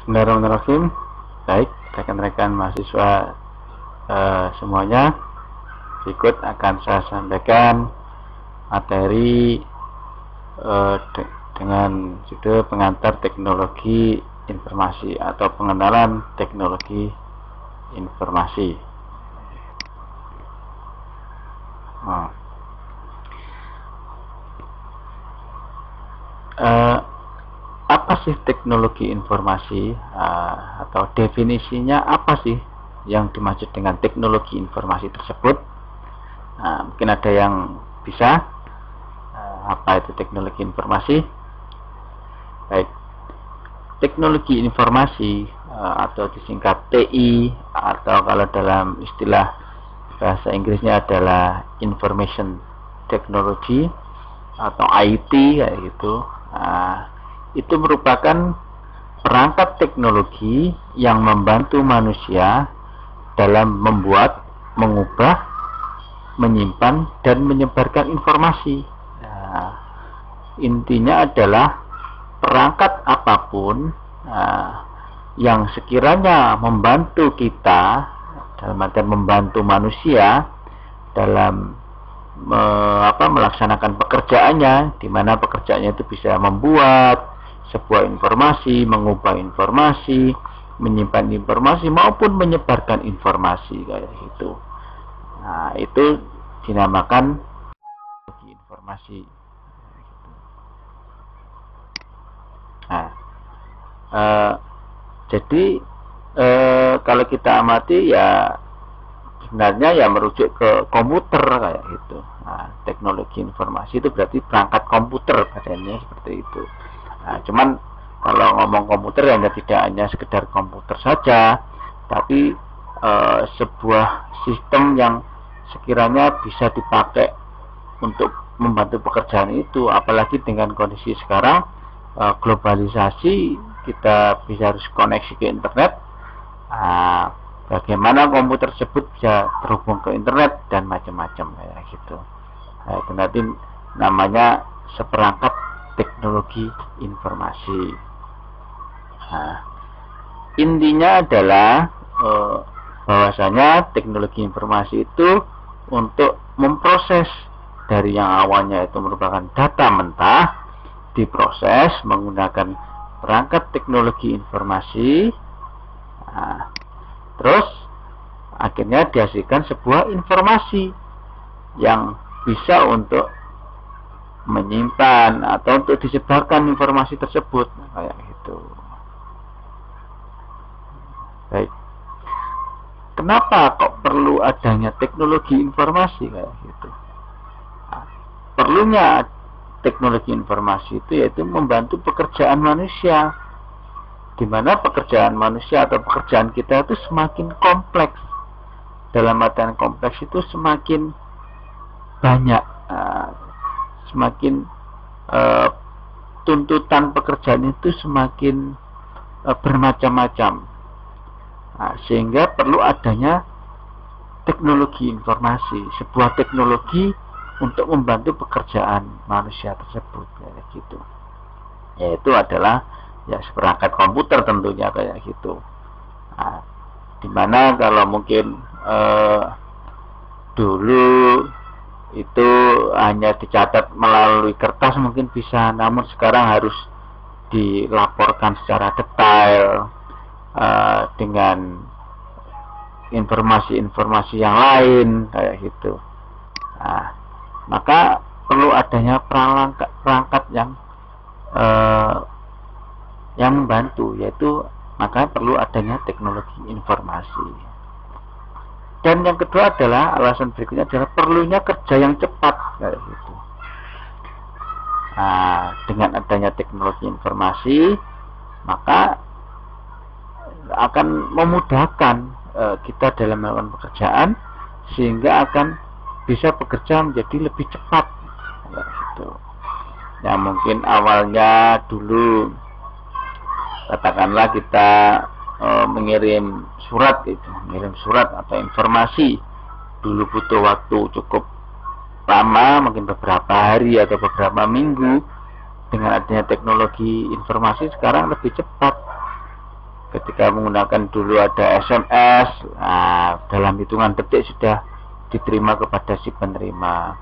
Bismillahirrahmanirrahim. Baik, rekan-rekan mahasiswa semuanya, berikut akan saya sampaikan materi dengan judul pengantar teknologi informasi atau pengenalan teknologi informasi. Apa sih teknologi informasi, atau definisinya apa sih yang dimaksud dengan teknologi informasi tersebut? Mungkin ada yang bisa, apa itu teknologi informasi? Baik, teknologi informasi atau disingkat TI, atau kalau dalam istilah bahasa Inggrisnya adalah Information Technology atau IT kayak gitu. Itu merupakan perangkat teknologi yang membantu manusia dalam membuat, mengubah, menyimpan, dan menyebarkan informasi. Intinya adalah perangkat apapun yang sekiranya membantu kita, dalam artian membantu manusia dalam melaksanakan pekerjaannya, di mana pekerjaannya itu bisa membuat sebuah informasi, mengubah informasi, menyimpan informasi, maupun menyebarkan informasi kayak gitu. Itu dinamakan teknologi informasi. Jadi kalau kita amati ya sebenarnya ya merujuk ke komputer kayak gitu. Teknologi informasi itu berarti perangkat komputer badannya seperti itu. Cuman kalau ngomong komputer ya tidak hanya sekedar komputer saja, tapi sebuah sistem yang sekiranya bisa dipakai untuk membantu pekerjaan itu, apalagi dengan kondisi sekarang globalisasi, kita bisa harus koneksi ke internet. Bagaimana komputer tersebut bisa terhubung ke internet dan macam-macam kayak gitu. Itu nanti namanya seperangkat teknologi informasi. Intinya adalah bahwasanya teknologi informasi itu untuk memproses dari yang awalnya itu merupakan data mentah, diproses menggunakan perangkat teknologi informasi, terus akhirnya dihasilkan sebuah informasi yang bisa untuk menyimpan atau untuk disebarkan informasi tersebut kayak gitu. Baik, kenapa kok perlu adanya teknologi informasi kayak gitu? Perlunya teknologi informasi itu yaitu membantu pekerjaan manusia, di mana pekerjaan manusia atau pekerjaan kita itu semakin kompleks. Dalam artian kompleks itu semakin banyak, semakin tuntutan pekerjaan itu semakin bermacam-macam, sehingga perlu adanya teknologi informasi, sebuah teknologi untuk membantu pekerjaan manusia tersebut kayak gitu. Yaitu adalah ya seperangkat komputer tentunya kayak gitu. Dimana kalau mungkin dulu itu hanya dicatat melalui kertas mungkin bisa, namun sekarang harus dilaporkan secara detail dengan informasi-informasi yang lain kayak gitu. Maka perlu adanya perangkat yang membantu, yaitu maka perlu adanya teknologi informasi. Dan yang kedua adalah, alasan berikutnya adalah perlunya kerja yang cepat kayak gitu. Dengan adanya teknologi informasi, maka akan memudahkan kita dalam melakukan pekerjaan, sehingga akan bisa bekerja menjadi lebih cepat kayak gitu. Ya mungkin awalnya dulu katakanlah kita mengirim surat atau informasi, dulu butuh waktu cukup lama, mungkin beberapa hari atau beberapa minggu. Dengan adanya teknologi informasi sekarang lebih cepat. Ketika menggunakan dulu ada SMS, dalam hitungan detik sudah diterima kepada si penerima.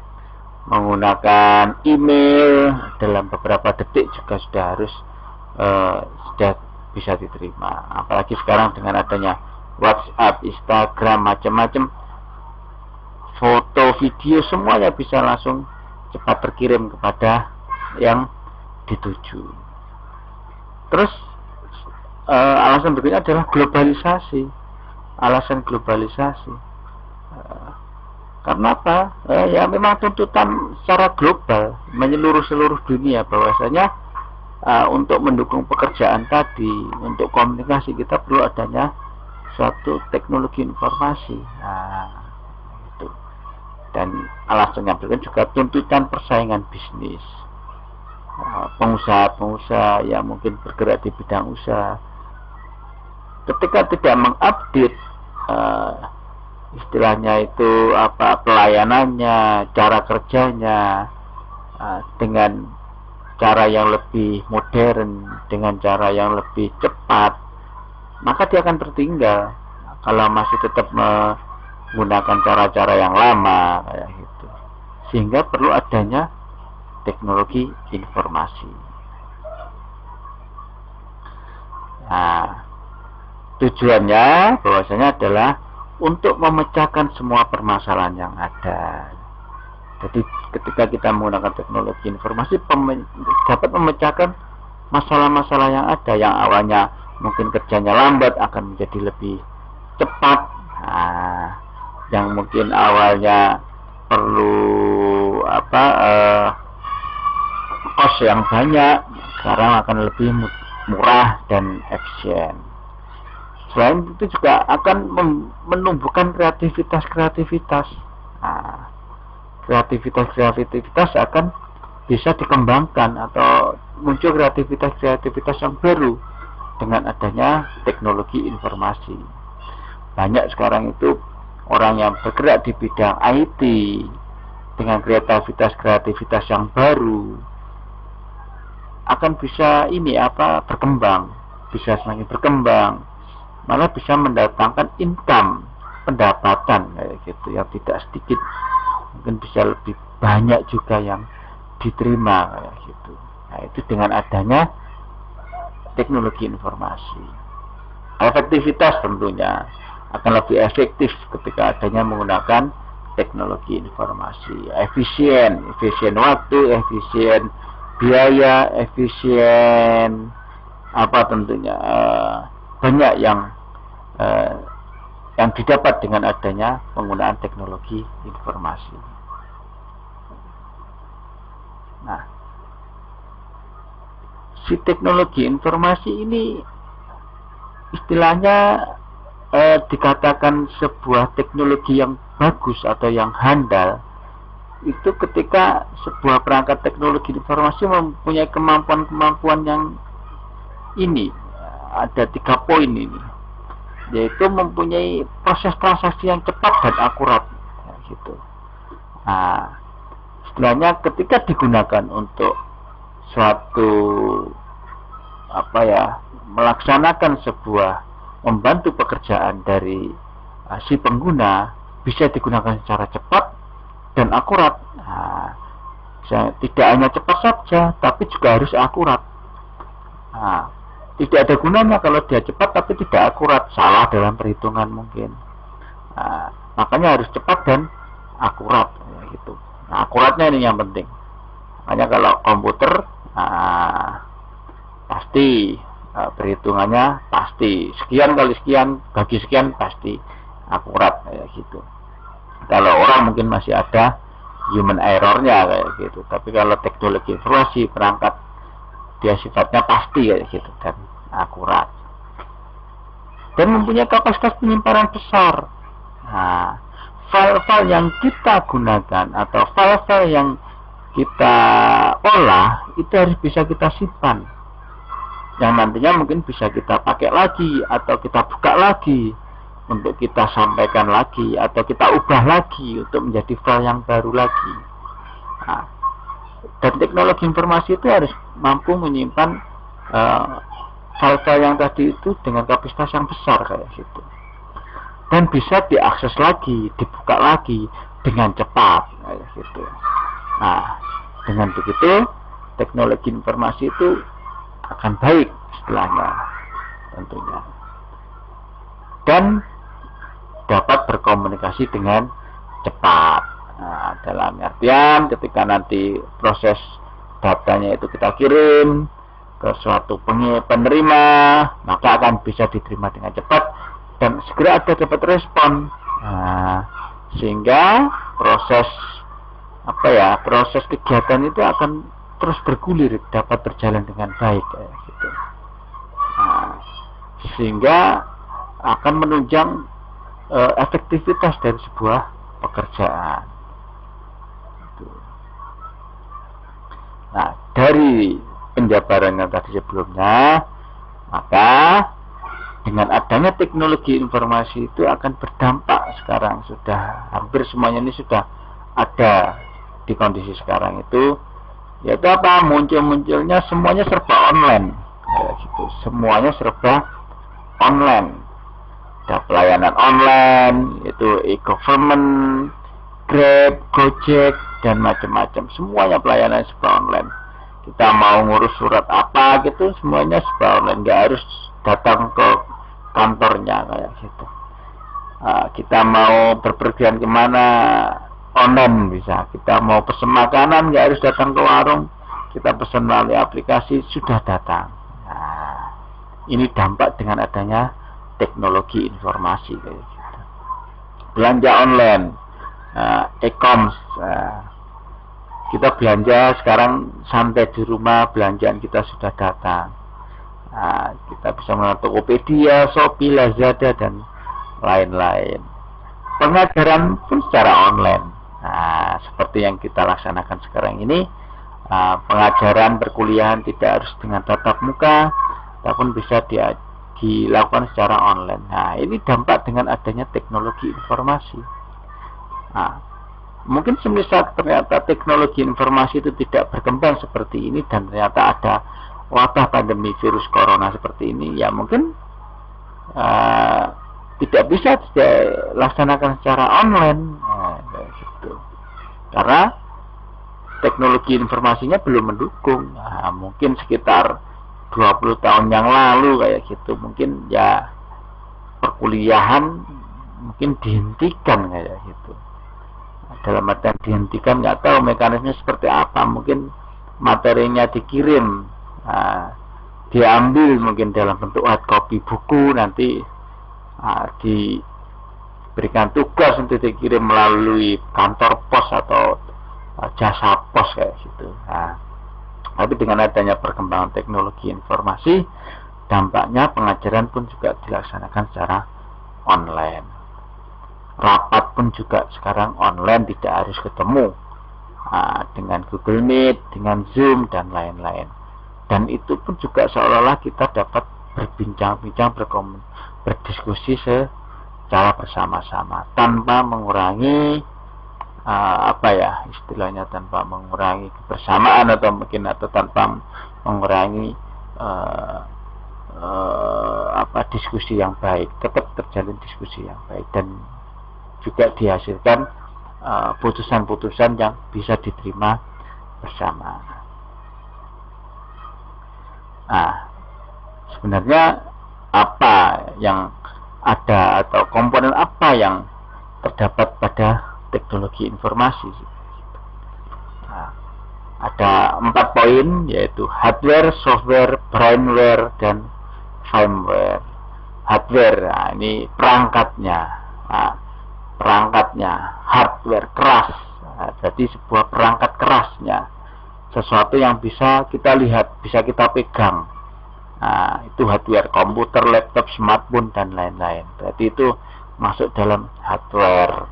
Menggunakan email dalam beberapa detik juga sudah harus sudah bisa diterima. Apalagi sekarang dengan adanya WhatsApp, Instagram, macam-macam, foto, video, semuanya bisa langsung cepat terkirim kepada yang dituju. Terus alasan berikutnya adalah globalisasi. Alasan globalisasi, karena apa? Ya memang tuntutan secara global menyeluruh seluruh dunia, bahwasanya untuk mendukung pekerjaan tadi, untuk komunikasi, kita perlu adanya suatu teknologi informasi. Itu. Dan alasan yang berikutnya juga tuntutan persaingan bisnis. Pengusaha-pengusaha yang mungkin bergerak di bidang usaha, ketika tidak mengupdate istilahnya itu pelayanannya, cara kerjanya dengan cara yang lebih modern, dengan cara yang lebih cepat, maka dia akan tertinggal kalau masih tetap menggunakan cara-cara yang lama kayak gitu. Sehingga perlu adanya teknologi informasi. Tujuannya bahwasanya adalah untuk memecahkan semua permasalahan yang ada. Jadi ketika kita menggunakan teknologi informasi dapat memecahkan masalah-masalah yang ada, yang awalnya mungkin kerjanya lambat akan menjadi lebih cepat. Yang mungkin awalnya perlu kos yang banyak, sekarang akan lebih murah dan efisien. Selain itu juga akan menumbuhkan kreativitas-kreativitas. Kreativitas akan bisa dikembangkan atau muncul kreativitas-kreativitas yang baru dengan adanya teknologi informasi. Banyak sekarang itu orang yang bergerak di bidang IT dengan kreativitas yang baru akan bisa berkembang, bisa semakin berkembang, malah bisa mendatangkan income, pendapatan kayak gitu yang tidak sedikit, mungkin bisa lebih banyak juga yang diterima kayak gitu. Nah, itu dengan adanya teknologi informasi. Efektivitas tentunya akan lebih efektif ketika adanya menggunakan teknologi informasi. Efisien waktu, efisien biaya, efisien tentunya banyak yang didapat dengan adanya penggunaan teknologi informasi. Nah, si teknologi informasi ini istilahnya dikatakan sebuah teknologi yang bagus atau yang handal itu ketika sebuah perangkat teknologi informasi mempunyai kemampuan yang ini, ada 3 poin ini, yaitu mempunyai proses transaksi yang cepat dan akurat gitu. Istilahnya ketika digunakan untuk suatu melaksanakan sebuah membantu pekerjaan dari si pengguna, bisa digunakan secara cepat dan akurat. Tidak hanya cepat saja, tapi juga harus akurat. Tidak ada gunanya kalau dia cepat tapi tidak akurat, salah dalam perhitungan mungkin. Makanya harus cepat dan akurat gitu. Akuratnya ini yang penting. Makanya kalau komputer pasti perhitungannya pasti sekian kali sekian bagi sekian pasti akurat kayak gitu. Kalau orang mungkin masih ada human errornya kayak gitu, tapi kalau teknologi informasi perangkat dia sifatnya pasti kayak gitu dan akurat dan mempunyai kapasitas penyimpanan besar. File-file yang kita gunakan atau file-file yang kita olah itu harus bisa kita simpan, yang nantinya mungkin bisa kita pakai lagi atau kita buka lagi untuk kita sampaikan lagi atau kita ubah lagi untuk menjadi file yang baru lagi. Dan teknologi informasi itu harus mampu menyimpan file-file yang tadi itu dengan kapasitas yang besar kayak gitu, dan bisa diakses lagi, dibuka lagi dengan cepat kayak gitu. Nah, dengan begitu teknologi informasi itu akan baik istilahnya tentunya, dan dapat berkomunikasi dengan cepat. Nah, dalam artian ketika nanti proses datanya itu kita kirim ke suatu penerima, maka akan bisa diterima dengan cepat dan segera ada dapat respon. Nah, sehingga proses kegiatan itu akan terus bergulir, dapat berjalan dengan baik gitu. Nah, sehingga akan menunjang efektivitas dari sebuah pekerjaan. Nah, dari penjabaran yang tadi sebelumnya, maka dengan adanya teknologi informasi itu akan berdampak. Sekarang sudah hampir semuanya ini sudah ada di kondisi sekarang itu, yaitu apa? Munculnya semuanya serba online kayak gitu. Semuanya serba online. Ada pelayanan online, yaitu e-government, Grab, Gojek, dan macam-macam. Semuanya pelayanan serba online. Kita mau ngurus surat apa gitu, semuanya serba online. Nggak harus datang ke kantornya kayak gitu. Kita mau berpergian kemana, online bisa. Kita mau pesen makanan, nggak harus datang ke warung. Kita pesen melalui aplikasi, sudah datang. Nah, ini dampak dengan adanya teknologi informasi kayak gitu. Belanja online, e-commerce, kita belanja sekarang santai di rumah, belanjaan kita sudah datang. Kita bisa menggunakan Tokopedia, Shopee, Lazada, dan lain-lain. Pengajaran pun secara online, seperti yang kita laksanakan sekarang ini. Pengajaran perkuliahan tidak harus dengan tatap muka, tapi bisa dilakukan secara online. Nah, ini dampak dengan adanya teknologi informasi. Mungkin semisal ternyata teknologi informasi itu tidak berkembang seperti ini, dan ternyata ada wabah pandemi virus corona seperti ini, ya mungkin tidak bisa dilaksanakan secara online, gitu. Karena teknologi informasinya belum mendukung. Mungkin sekitar 20 tahun yang lalu kayak gitu, mungkin ya perkuliahan mungkin dihentikan kayak gitu. Dalam artian dihentikan, nggak tahu mekanisme seperti apa, mungkin materinya dikirim, diambil mungkin dalam bentuk hard copy buku, nanti diberikan tugas untuk dikirim melalui kantor pos atau jasa pos kayak gitu. Tapi dengan adanya perkembangan teknologi informasi, dampaknya pengajaran pun juga dilaksanakan secara online. Rapat pun juga sekarang online, tidak harus ketemu, dengan Google Meet, dengan Zoom, dan lain-lain. Dan itu pun juga seolah-olah kita dapat berbincang-bincang, berdiskusi secara bersama-sama tanpa mengurangi istilahnya, tanpa mengurangi kebersamaan, atau tanpa mengurangi diskusi yang baik. Tetap terjalin diskusi yang baik, dan juga dihasilkan putusan-putusan yang bisa diterima bersama. Sebenarnya apa yang ada, atau komponen apa yang terdapat pada teknologi informasi? Ada 4 poin, yaitu hardware, software, brainware, dan firmware. Hardware, ini perangkatnya. Hardware keras, jadi sebuah perangkat kerasnya, sesuatu yang bisa kita lihat, bisa kita pegang. Itu hardware, komputer, laptop, smartphone, dan lain-lain. Berarti itu masuk dalam hardware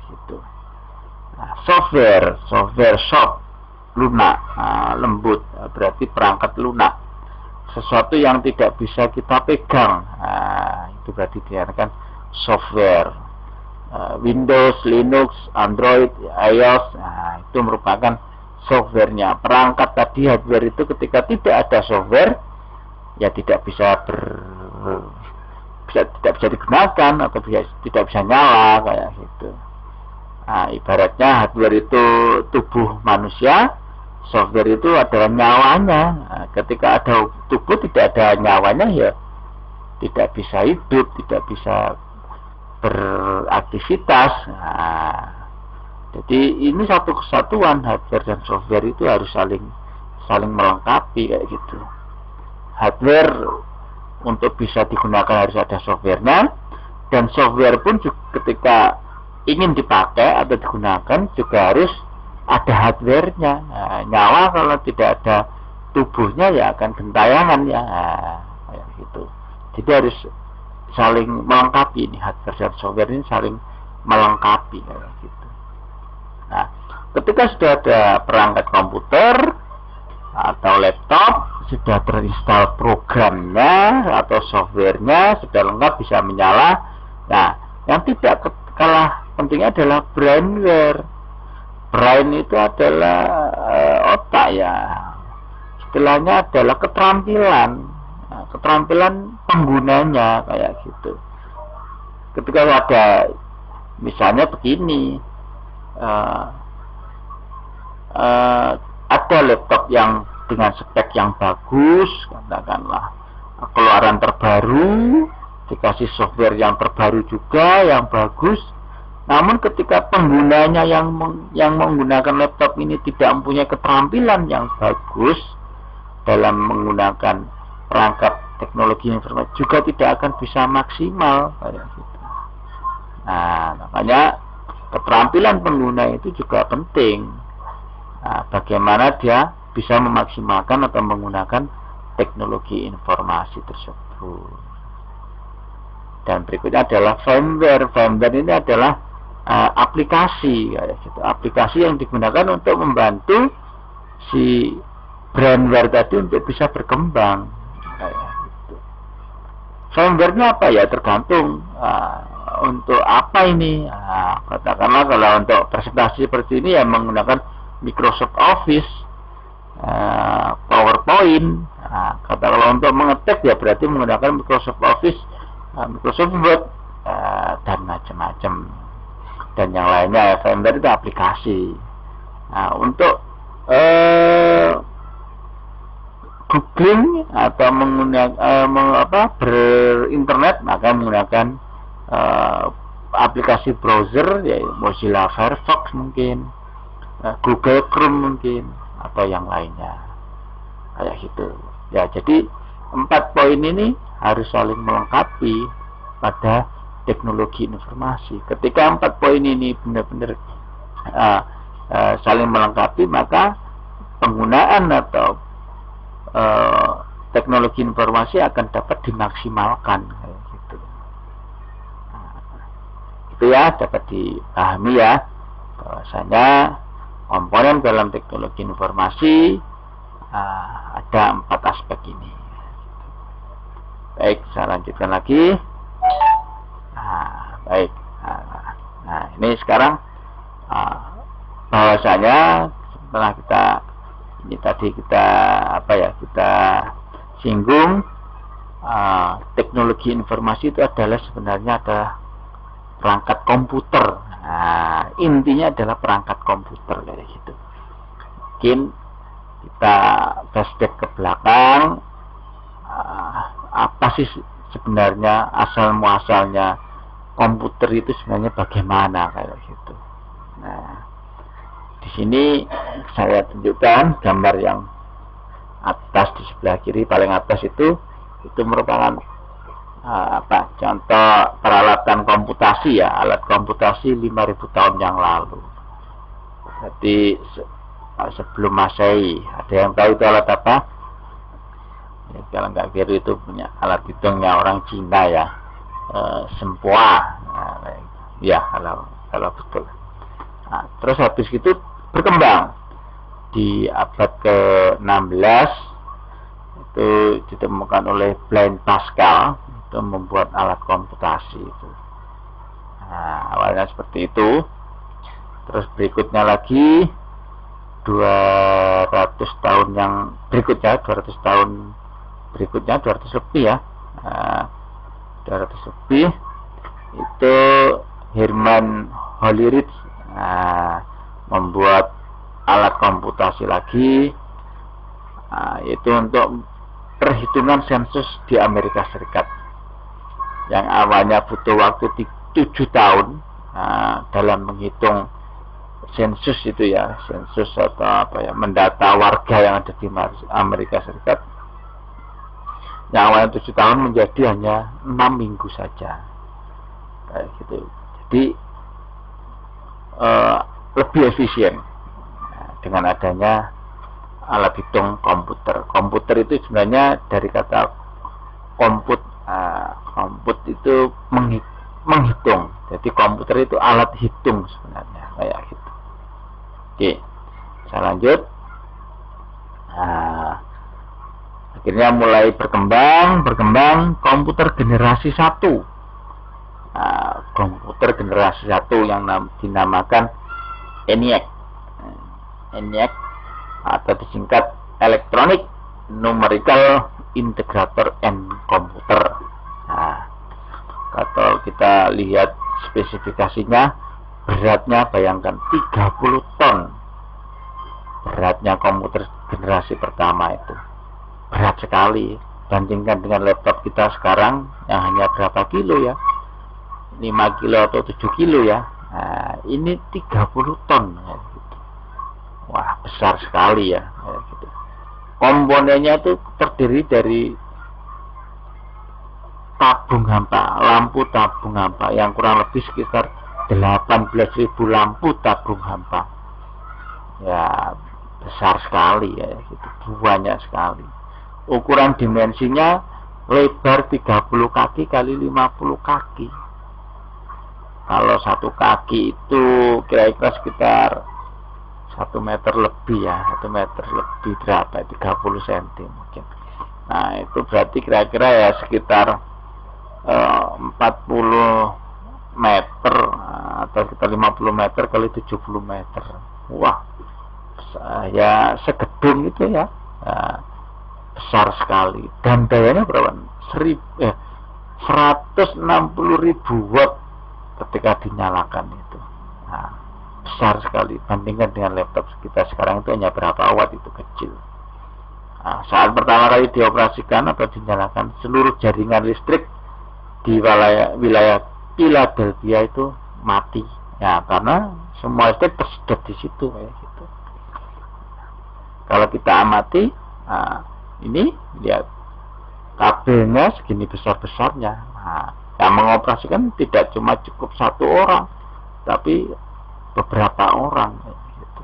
gitu. Software, soft, lunak, lembut, berarti perangkat lunak, sesuatu yang tidak bisa kita pegang. Itu berarti dikatakan software. Windows, Linux, Android, iOS, itu merupakan softwarenya. Perangkat tadi, hardware itu ketika tidak ada software, ya tidak bisa tidak bisa digunakan atau tidak bisa nyala kayak gitu. Nah, ibaratnya hardware itu tubuh manusia, software itu adalah nyawanya. Nah, ketika ada tubuh tidak ada nyawanya, ya tidak bisa hidup, tidak bisa beraktivitas. Nah, jadi ini satu kesatuan, hardware dan software itu harus saling melengkapi kayak gitu. Hardware untuk bisa digunakan harus ada softwarenya, dan software pun juga ketika ingin dipakai atau digunakan juga harus ada hardwarenya. Nah, nyawa kalau tidak ada tubuhnya ya akan gentayangan ya, kayak gitu. Jadi harus saling melengkapi, ini hardware dan software ini saling melengkapi kayak gitu. Nah, ketika sudah ada perangkat komputer atau laptop, sudah terinstall programnya atau softwarenya, sudah lengkap bisa menyala. Nah, yang tidak kalah pentingnya adalah brainware. Brain itu adalah otak ya, istilahnya adalah keterampilan, keterampilan penggunanya kayak gitu. Ketika ada misalnya begini, ada laptop yang dengan spek yang bagus, katakanlah keluaran terbaru, dikasih software yang terbaru juga yang bagus, namun ketika penggunanya yang menggunakan laptop ini tidak mempunyai keterampilan yang bagus dalam menggunakan perangkat teknologi informasi, juga tidak akan bisa maksimal kayak gitu. Nah, makanya keterampilan pengguna itu juga penting. Nah, bagaimana dia bisa memaksimalkan atau menggunakan teknologi informasi tersebut. Dan berikutnya adalah firmware. Firmware ini adalah aplikasi, kayak gitu. Aplikasi yang digunakan untuk membantu si brainware tadi untuk bisa berkembang, kayak gitu. Firmware-nya apa ya, tergantung untuk apa ini. Katakanlah kalau untuk presentasi seperti ini ya menggunakan Microsoft Office, PowerPoint. Kalau untuk mengetik ya berarti menggunakan Microsoft Office, Microsoft Word, dan macam-macam, dan yang lainnya. Firmware itu aplikasi. Untuk googling atau menggunakan berinternet, maka menggunakan aplikasi browser, yaitu Mozilla Firefox mungkin, Google Chrome mungkin, atau yang lainnya kayak gitu ya. Jadi 4 poin ini harus saling melengkapi pada teknologi informasi. Ketika 4 poin ini benar-benar saling melengkapi, maka penggunaan atau teknologi informasi akan dapat dimaksimalkan kayak gitu. Itu ya dapat dipahami ya, bahwasanya komponen dalam teknologi informasi ada 4 aspek ini. Baik, saya lanjutkan lagi. Baik. Nah, ini sekarang bahwasanya setelah kita singgung, teknologi informasi itu adalah sebenarnya adalah perangkat komputer. Intinya adalah perangkat komputer kayak gitu. Mungkin kita flashback ke belakang, apa sih sebenarnya asal muasalnya komputer itu sebenarnya bagaimana kayak gitu. Nah, di sini saya tunjukkan gambar yang atas di sebelah kiri paling atas itu merupakan contoh peralatan komputasi ya, alat komputasi 5.000 tahun yang lalu. Jadi sebelum Masehi. Ada yang tahu itu alat apa? Ya, kalau nggak kira itu punya alat hitungnya orang Cina ya, sempua. Ya kalau betul. Terus habis itu berkembang di abad ke-16, itu ditemukan oleh Blaise Pascal, itu membuat alat komputasi itu. Awalnya seperti itu. Terus berikutnya lagi 200 tahun yang berikutnya, 200 tahun berikutnya 200 lebih ya. Nah, 200 lebih itu Herman Hollerith membuat alat komputasi lagi, yaitu untuk perhitungan sensus di Amerika Serikat yang awalnya butuh waktu 7 tahun dalam menghitung sensus itu ya, sensus atau apa ya, mendata warga yang ada di Amerika Serikat, yang awalnya 7 tahun menjadi hanya 6 minggu saja kayak gitu. Jadi lebih efisien dengan adanya alat hitung komputer. Komputer itu sebenarnya dari kata komput. Komput itu menghitung. Jadi komputer itu alat hitung sebenarnya kayak gitu. Oke, saya lanjut. Akhirnya mulai berkembang komputer generasi 1. Komputer generasi 1 yang dinamakan ENIAC. ENIAC atau disingkat Electronic Numerical Integrator and Computer. Kalau kita lihat spesifikasinya, beratnya bayangkan 30 ton. Beratnya komputer generasi pertama itu berat sekali. Bandingkan dengan laptop kita sekarang yang hanya berapa kilo ya, 5 kilo atau 7 kilo ya. Ini 30 ton ya, gitu. Wah, besar sekali ya, gitu. Komponennya itu terdiri dari tabung hampa, lampu tabung hampa yang kurang lebih sekitar 18.000 lampu tabung hampa. Ya, besar sekali ya, gitu. Banyak sekali. Ukuran dimensinya lebar 30 kaki kali 50 kaki. Kalau satu kaki itu kira-kira sekitar 1 meter lebih ya, 1 meter lebih berapa, 30 cm mungkin. Nah, itu berarti kira-kira ya sekitar 40 meter atau sekitar 50 meter kali 70 meter. Wah, ya segedung itu ya. Besar sekali. Dan dayanya berapa? 160.000 watt ketika dinyalakan itu. Besar sekali. Bandingkan dengan laptop kita sekarang itu hanya berapa watt, itu kecil. Saat pertama kali dioperasikan atau dinyalakan, seluruh jaringan listrik di wilayah Philadelphia itu mati. Ya, karena semua listrik tersedot di situ kayak gitu. Kalau kita amati, ini lihat kabelnya segini besar-besarnya. Yang mengoperasikan tidak cuma cukup 1 orang, tapi beberapa orang gitu.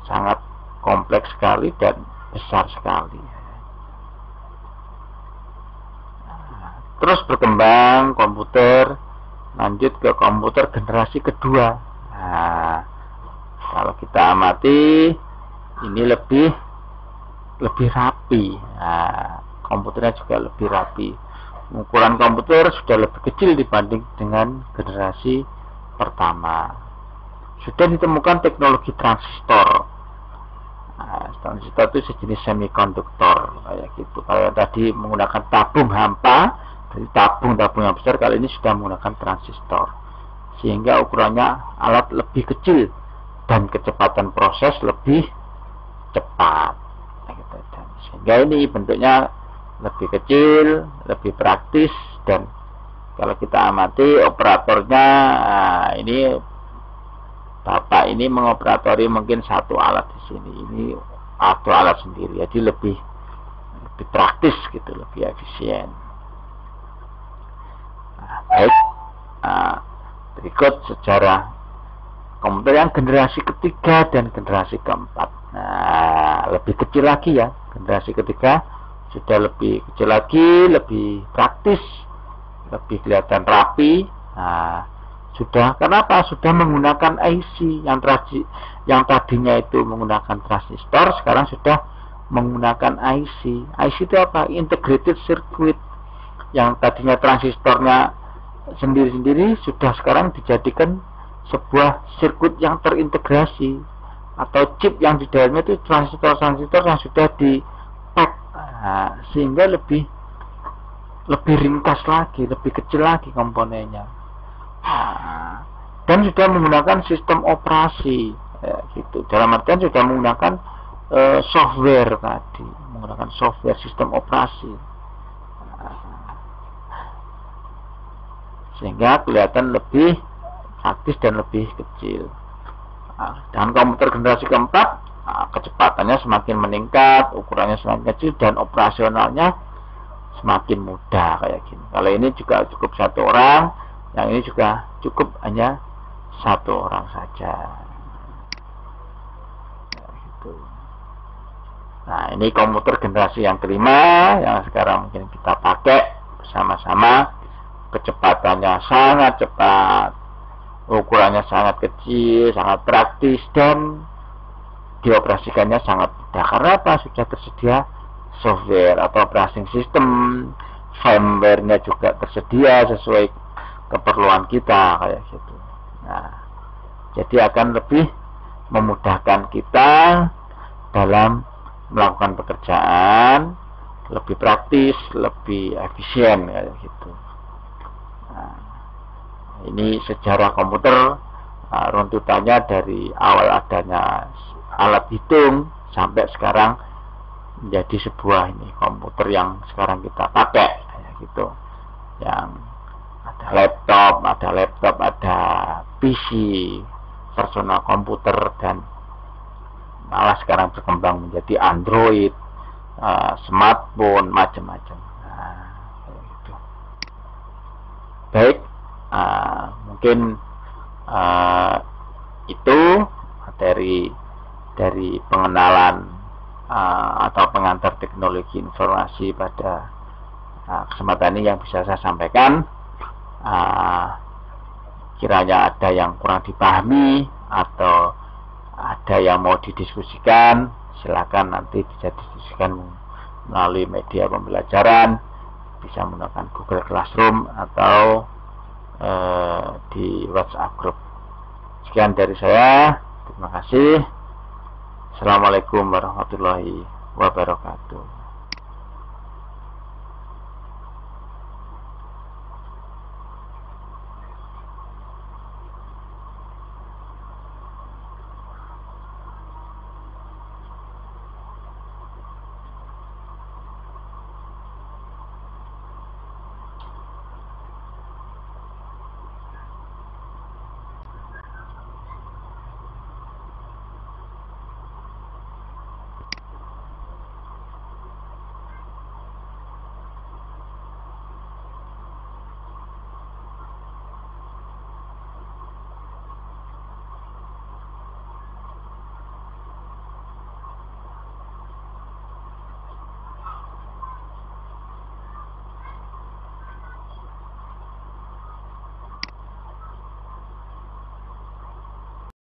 Sangat kompleks sekali dan besar sekali. Terus berkembang komputer, lanjut ke komputer generasi kedua. Kalau kita amati, ini lebih rapi. Komputernya juga lebih rapi. Ukuran komputer sudah lebih kecil dibanding dengan generasi pertama. Sudah ditemukan teknologi transistor. Transistor itu sejenis semikonduktor kayak gitu. Kalau tadi menggunakan tabung hampa, dari tabung yang besar, kali ini sudah menggunakan transistor, sehingga ukurannya alat lebih kecil dan kecepatan proses lebih cepat. Sehingga ini bentuknya lebih kecil, lebih praktis, dan kalau kita amati operatornya, ini bapak ini mengoperatori mungkin 1 alat di sini, ini satu alat sendiri, jadi lebih praktis gitu, lebih efisien. Baik, berikut sejarah komputer yang generasi ketiga dan generasi keempat. Lebih kecil lagi ya, generasi ketiga sudah lebih kecil lagi, lebih praktis, lebih kelihatan rapi. Sudah, kenapa? Sudah menggunakan IC yang tadinya itu menggunakan transistor, sekarang sudah menggunakan IC. IC itu apa? Integrated Circuit. Yang tadinya transistornya sendiri-sendiri sudah sekarang dijadikan sebuah sirkuit yang terintegrasi, atau chip yang di dalamnya itu transistor yang sudah compact, sehingga lebih ringkas lagi, lebih kecil lagi komponennya. Dan sudah menggunakan sistem operasi, gitu. Dalam artian sudah menggunakan software tadi, menggunakan software sistem operasi, sehingga kelihatan lebih praktis dan lebih kecil. Dan komputer generasi keempat, kecepatannya semakin meningkat, ukurannya semakin kecil, dan operasionalnya semakin mudah kayak gini. Kalau ini juga cukup satu orang, yang ini juga cukup hanya satu orang saja. Nah, ini komputer generasi yang kelima yang sekarang mungkin kita pakai bersama-sama. Kecepatannya sangat cepat, ukurannya sangat kecil, sangat praktis, dan dioperasikannya sangat mudah. Karena apa? Sudah tersedia software atau operating system, firmware-nya juga tersedia sesuai keperluan kita kayak gitu. Nah, jadi akan lebih memudahkan kita dalam melakukan pekerjaan, lebih praktis, lebih efisien kayak gitu. Nah, ini sejarah komputer, runtutannya dari awal adanya alat hitung sampai sekarang menjadi sebuah ini komputer yang sekarang kita pakai kayak gitu. Yang ada laptop, ada PC, personal komputer, dan malah sekarang berkembang menjadi Android, smartphone, macam-macam. Gitu. Baik, mungkin itu materi dari pengenalan atau pengantar teknologi informasi pada kesempatan ini yang bisa saya sampaikan. Kiranya ada yang kurang dipahami atau ada yang mau didiskusikan, silakan nanti bisa didiskusikan melalui media pembelajaran, bisa menggunakan Google Classroom atau di WhatsApp group. Sekian dari saya, terima kasih. Assalamualaikum warahmatullahi wabarakatuh.